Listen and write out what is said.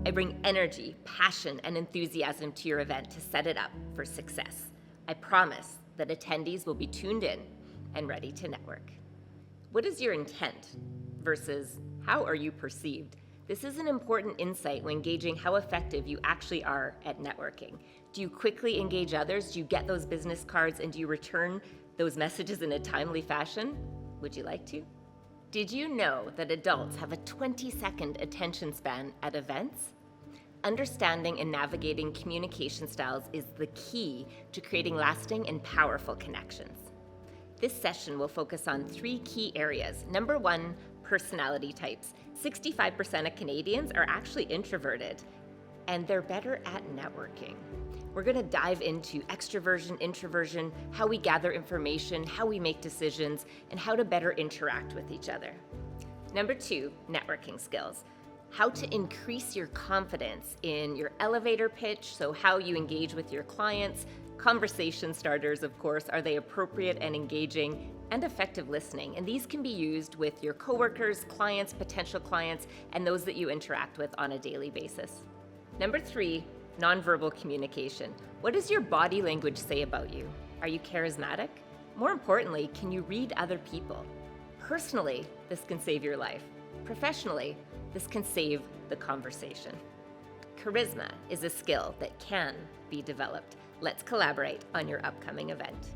I bring energy, passion, and enthusiasm to your event to set it up for success. I promise that attendees will be tuned in and ready to network. What is your intent versus how are you perceived? This is an important insight when gauging how effective you actually are at networking. Do you quickly engage others? Do you get those business cards, and do you return those messages in a timely fashion? Would you like to? Did you know that adults have a 20-second attention span at events? Understanding and navigating communication styles is the key to creating lasting and powerful connections. This session will focus on 3 key areas. Number 1, personality types. 65% of Canadians are actually introverted, and they're better at networking. We're going to dive into extroversion, introversion, how we gather information, how we make decisions, and how to better interact with each other. Number 2, networking skills. How to increase your confidence in your elevator pitch, so how you engage with your clients, conversation starters, of course, are they appropriate and engaging, and effective listening. And these can be used with your coworkers, clients, potential clients, and those that you interact with on a daily basis. Number 3, nonverbal communication. What does your body language say about you? Are you charismatic? More importantly, can you read other people? Personally, this can save your life. Professionally, this can save the conversation. Charisma is a skill that can be developed. Let's collaborate on your upcoming event.